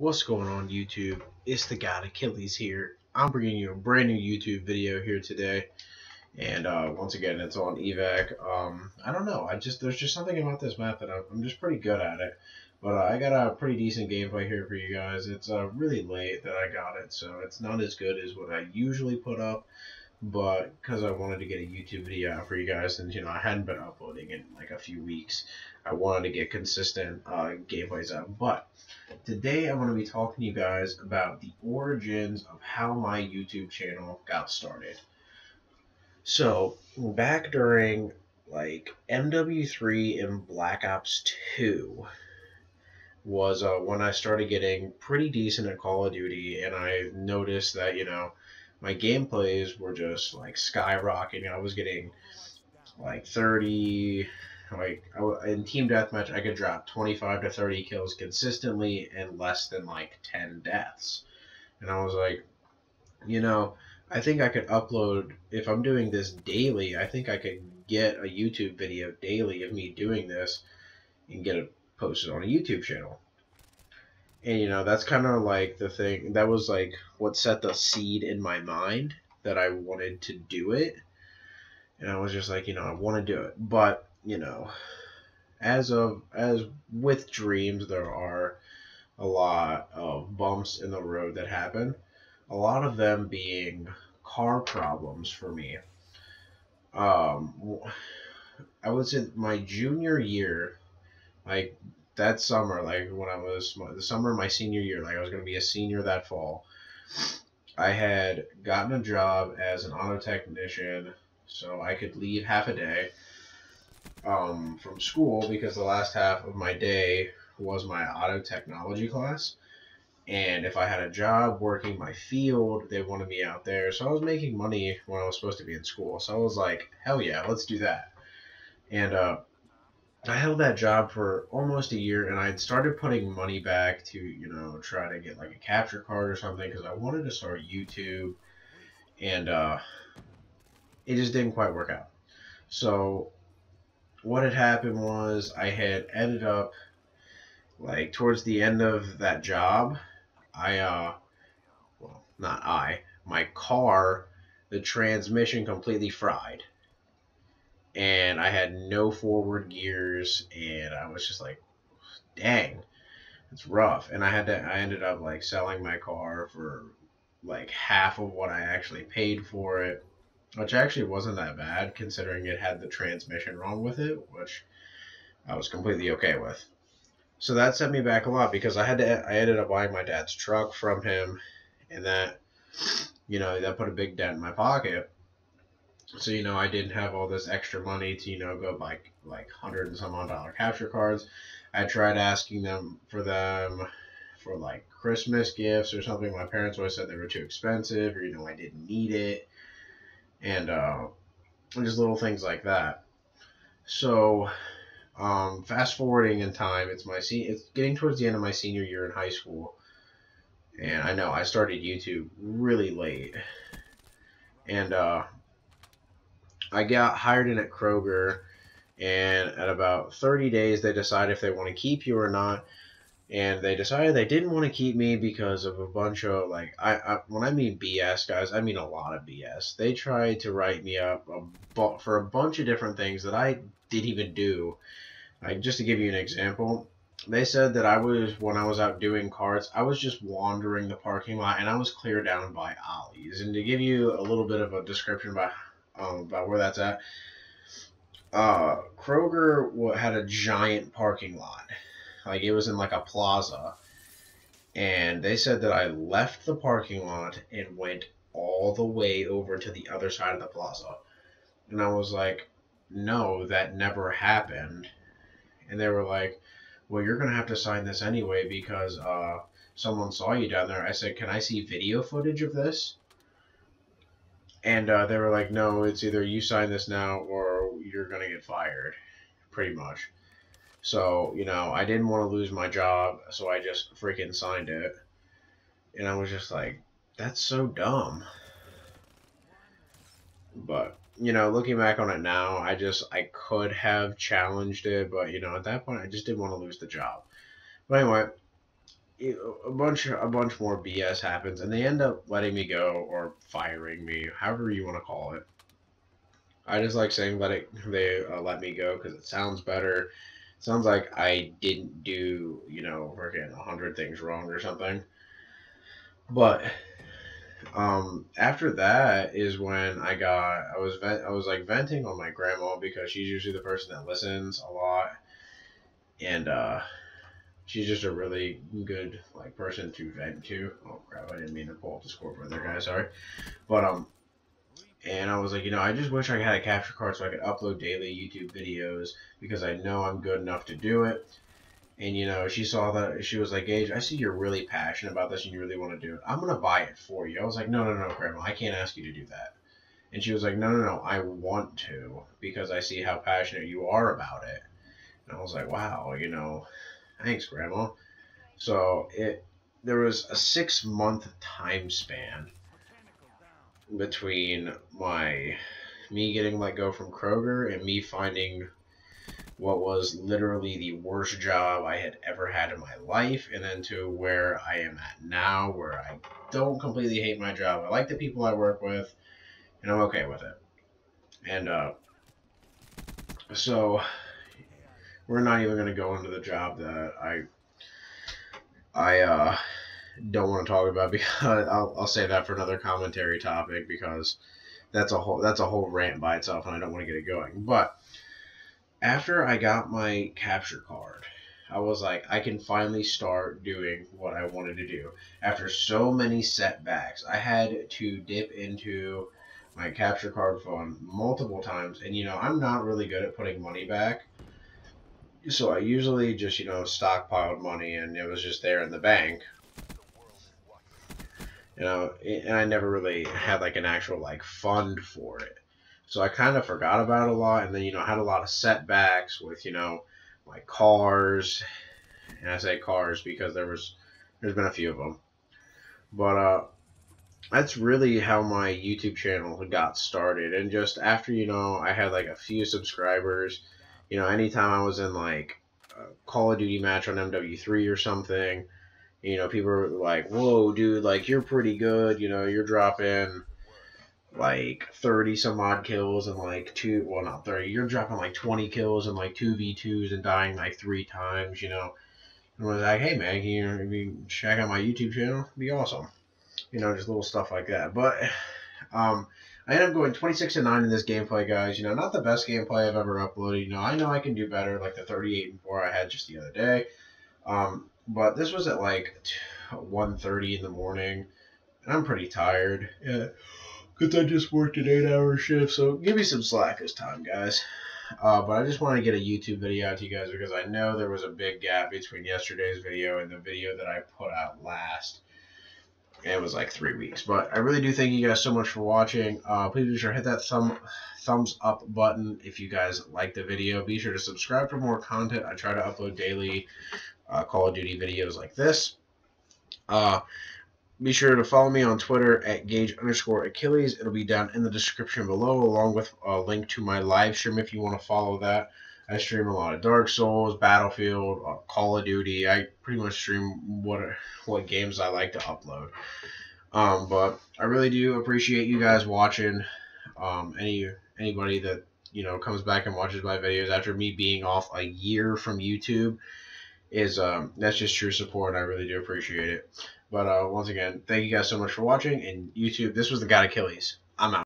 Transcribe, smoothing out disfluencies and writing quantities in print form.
What's going on YouTube? It's the God Achilles here. I'm bringing you a brand new YouTube video here today, and once again, it's on evac. I don't know. There's just something about this map that I'm just pretty good at it. But I got a pretty decent gameplay here for you guys. It's really late that I got it, so it's not as good as what I usually put up. But because I wanted to get a YouTube video out for you guys, and I hadn't been uploading in like a few weeks, I wanted to get consistent gameplays out. But today I'm going to be talking to you guys about the origins of how my YouTube channel got started. So, back during like MW3 and Black Ops 2 was when I started getting pretty decent at Call of Duty, and I noticed that, my gameplays were just like skyrocketing. I was getting like 30, in team deathmatch I could drop 25 to 30 kills consistently and less than like 10 deaths. And I was like, you know I think I could upload, if I'm doing this daily, I think I could get a YouTube video daily of me doing this and get it posted on a YouTube channel. And that's kind of like the thing that was like what set the seed in my mind that I wanted to do it. And I was just like, I want to do it. But as with dreams, there are a lot of bumps in the road that happen. A lot of them being car problems for me. Um, I would say my junior year, like that summer, like when I was the summer of my senior year, like I was gonna be a senior that fall. I had gotten a job as an auto technician, so I could leave half a day from school because the last half of my day was my auto technology class. And if I had a job working my field, they wanted me out there. So I was making money when I was supposed to be in school. So I was like, hell yeah, let's do that. And I held that job for almost a year, and I'd started putting money back to, try to get like a capture card or something because I wanted to start YouTube, and it just didn't quite work out. So what had happened was I had ended up like towards the end of that job, I well, not I, my car, the transmission completely fried. And I had no forward gears, and I was just like, dang, it's rough. And I ended up like selling my car for like half of what I actually paid for it, which actually wasn't that bad considering it had the transmission wrong with it, which I was completely okay with. So that set me back a lot because I ended up buying my dad's truck from him, and that put a big dent in my pocket. So I didn't have all this extra money to go buy like hundred and some odd dollar capture cards. I tried asking them for like Christmas gifts or something. My parents always said they were too expensive, or I didn't need it, and just little things like that. So fast forwarding in time, it's getting towards the end of my senior year in high school, and I know I started YouTube really late, and I got hired in at Kroger, and at about 30 days, they decide if they want to keep you or not. And they decided they didn't want to keep me because of a bunch of like when I mean BS, guys, I mean a lot of BS. They tried to write me up for a bunch of different things that I didn't even do. Like just to give you an example, they said that when I was out doing carts, I was just wandering the parking lot and I was cleared down by Ollie's. And to give you a little bit of a description about where that's at, Kroger had a giant parking lot, like it was in like a plaza, and they said that I left the parking lot and went all the way over to the other side of the plaza. And I was like, no, that never happened. And they were like, well, you're going to have to sign this anyway because someone saw you down there. I said, can I see video footage of this? And they were like, no, it's either you sign this now or you're going to get fired, pretty much. So, I didn't want to lose my job, so I just freaking signed it. And I was just like, that's so dumb. But, looking back on it now, I could have challenged it, but, at that point, I just didn't want to lose the job. But anyway, a bunch more BS happens, and they end up letting me go or firing me, however you want to call it. I just like saying they let me go because it sounds better. Sounds like I didn't do freaking 100 things wrong or something. But after that is when I was like venting on my grandma because she's usually the person that listens a lot, and she's just a really good like person to vent to. Oh crap! I didn't mean to pull up the scoreboard there, guys. Sorry, but and I was like, I just wish I had a capture card so I could upload daily YouTube videos because I know I'm good enough to do it. And she saw that, she was like, Gage, I see you're really passionate about this and you really want to do it. I'm gonna buy it for you. I was like, no, no, no, Grandma, I can't ask you to do that. And she was like, no, no, no, I want to because I see how passionate you are about it. And I was like, wow, thanks, Grandma. So there was a 6 month time span between me getting let go from Kroger and me finding what was literally the worst job I had ever had in my life, and then to where I am at now, where I don't completely hate my job. I like the people I work with, and I'm okay with it. And so we're not even going to go into the job that I don't want to talk about because I'll save that for another commentary topic because that's a whole rant by itself, and I don't want to get it going. But after I got my capture card, I was like, I can finally start doing what I wanted to do. After so many setbacks, I had to dip into my capture card fund multiple times, and I'm not really good at putting money back. So I usually just, stockpiled money and it was just there in the bank. And I never really had like an actual like fund for it. So I kind of forgot about it a lot, and then had a lot of setbacks with my cars, and I say cars because there's been a few of them, but that's really how my YouTube channel got started. And just after I had like a few subscribers, anytime I was in like a Call of Duty match on MW3 or something, people were like, "Whoa, dude, like you're pretty good. You're dropping like 30 some odd kills and like not 30, you're dropping like 20 kills and like 2v2s and dying like 3 times, And I was like, hey man, can you check out my YouTube channel? It'd be awesome. Just little stuff like that. But I ended up going 26-9 in this gameplay, guys. Not the best gameplay I've ever uploaded. I know I can do better, like the 38-4 I had just the other day. But this was at like 1:30 in the morning, and I'm pretty tired. Yeah. Because I just worked an 8-hour shift, so give me some slack this time, guys. But I just want to get a YouTube video out to you guys because I know there was a big gap between yesterday's video and the video that I put out last. And it was like 3 weeks. But I really do thank you guys so much for watching. Please be sure to hit that thumbs up button if you guys like the video. Be sure to subscribe for more content. I try to upload daily Call of Duty videos like this. Be sure to follow me on Twitter at Gage_Achilles. It'll be down in the description below, along with a link to my live stream if you want to follow that. I stream a lot of Dark Souls, Battlefield, Call of Duty. I pretty much stream what games I like to upload. But I really do appreciate you guys watching. Anybody that comes back and watches my videos after me being off a year from YouTube is that's just true support. I really do appreciate it. But once again, thank you guys so much for watching. And YouTube, this was the God Achilles. I'm out.